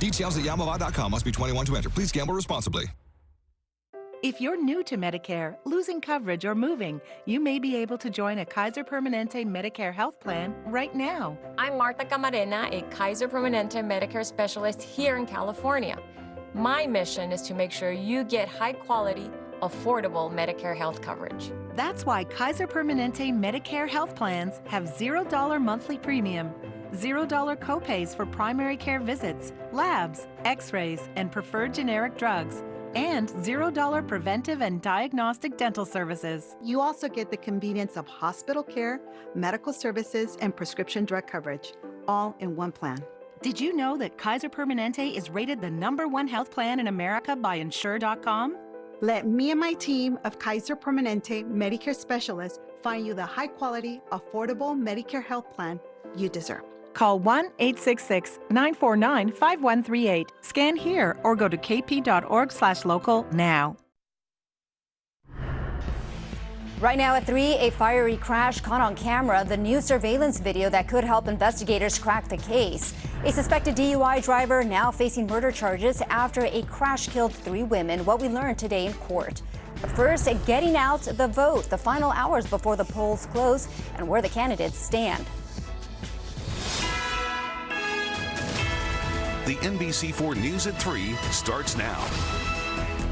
Details at Yamava.com. Must be 21 to enter. Please gamble responsibly. If you're new to Medicare, losing coverage, or moving, you may be able to join a Kaiser Permanente Medicare health plan right now. I'm Marta Camarena, a Kaiser Permanente Medicare specialist here in California. My mission is to make sure you get high-quality, affordable Medicare health coverage. That's why Kaiser Permanente Medicare health plans have $0 monthly premium, $0 copays for primary care visits, labs, x-rays, and preferred generic drugs, and $0 preventive and diagnostic dental services. You also get the convenience of hospital care, medical services, and prescription drug coverage, all in one plan. Did you know that Kaiser Permanente is rated the #1 health plan in America by Insure.com? Let me and my team of Kaiser Permanente Medicare specialists find you the high-quality, affordable Medicare health plan you deserve. Call 1-866-949-5138. Scan here or go to kp.org/local now. Right now at 3, a fiery crash caught on camera, the new surveillance video that could help investigators crack the case. A suspected DUI driver now facing murder charges after a crash killed 3 women, what we learned today in court. But first, getting out the vote, the final hours before the polls close, and where the candidates stand. The NBC4 News at 3 starts now.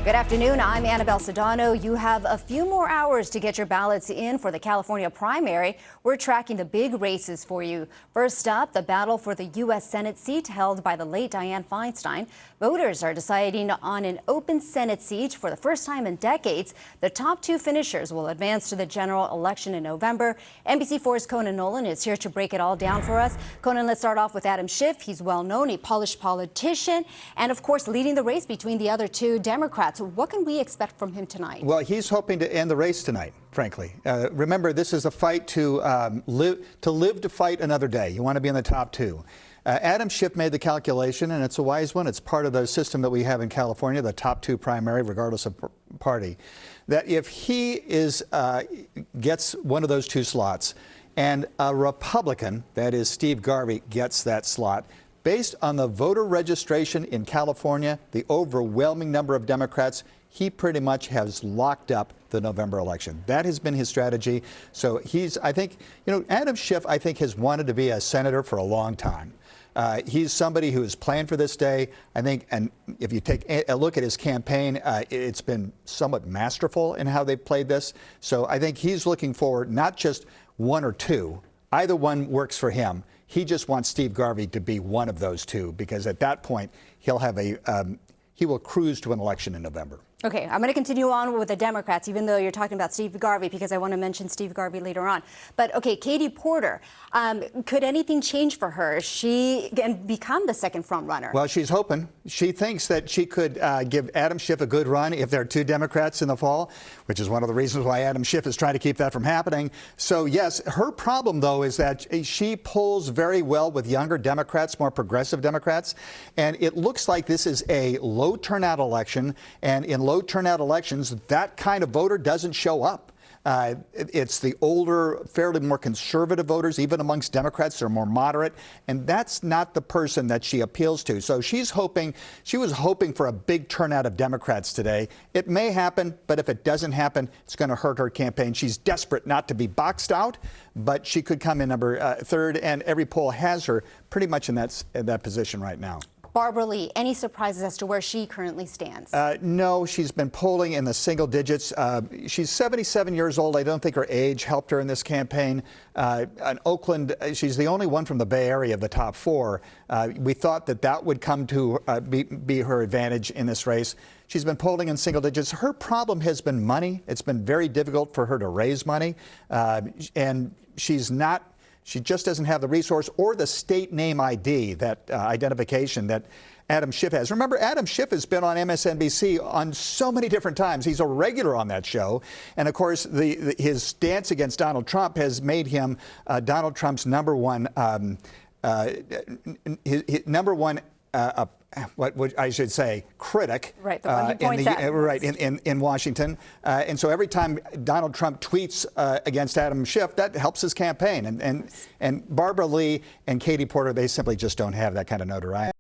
Good afternoon. I'm Annabelle Sedano. You have a few more hours to get your ballots in for the California primary. We're tracking the big races for you. First up, the battle for the U.S. Senate seat held by the late Dianne Feinstein. Voters are deciding on an open Senate seat for the first time in decades. The top 2 finishers will advance to the general election in November. NBC4's Conan Nolan is here to break it all down for us. Conan, let's start off with Adam Schiff. He's well known, a polished politician, and of course leading the race between the other 2 Democrats. What can we expect from him tonight? Well, he's hoping to end the race tonight, frankly. Remember, this is a fight to live to fight another day. You want to be in the top 2. Adam Schiff made the calculation, and it's a wise one. It's part of the system that we have in California, the top 2 primary, regardless of party, that if he gets one of those 2 slots and a Republican, that is Steve Garvey, gets that slot, based on the voter registration in California, the overwhelming number of Democrats, he pretty much has locked up the November election. That has been his strategy. So Adam Schiff, I think, has wanted to be a senator for a long time. He's somebody who is planned for this day, I think, and if you take a look at his campaign, it's been somewhat masterful in how they've played this. So I think he's looking forward, not just 1 or 2, either one works for him. He just wants Steve Garvey to be one of those 2, because at that point, he will cruise to an election in November. Okay, I'm going to continue on with the Democrats, even though you're talking about Steve Garvey, because I want to mention Steve Garvey later on. But okay, Katie Porter, could anything change for her? She can become the second front runner. Well, she's hoping. She thinks that she could give Adam Schiff a good run if there are 2 Democrats in the fall, which is one of the reasons why Adam Schiff is trying to keep that from happening. So yes, her problem, though, is that she polls very well with younger Democrats, more progressive Democrats. And it looks like this is a low turnout election. And in low turnout elections, that kind of voter doesn't show up. It's the older, fairly more conservative voters, even amongst Democrats, they're more moderate, and that's not the person that she appeals to. So she was hoping for a big turnout of Democrats today. It may happen, but if it doesn't happen, it's going to hurt her campaign. She's desperate not to be boxed out, but she could come in number 3rd, and every poll has her pretty much in that position right now. Barbara Lee, any surprises as to where she currently stands? No, she's been polling in the single digits. She's 77 years old. I don't think her age helped her in this campaign. In Oakland, she's the only one from the Bay Area of the top 4. We thought that would come to be her advantage in this race. She's been polling in single digits. Her problem has been money. It's been very difficult for her to raise money, and she just doesn't have the resource or the state name ID, that identification that Adam Schiff has. Remember, Adam Schiff has been on MSNBC on so many different times. He's a regular on that show. And of course, his stance against Donald Trump has made him Donald Trump's number one what I should say, critic, right, the one he points at. In Washington. And so every time Donald Trump tweets against Adam Schiff, that helps his campaign. And Barbara Lee and Katie Porter, they simply just don't have that kind of notoriety.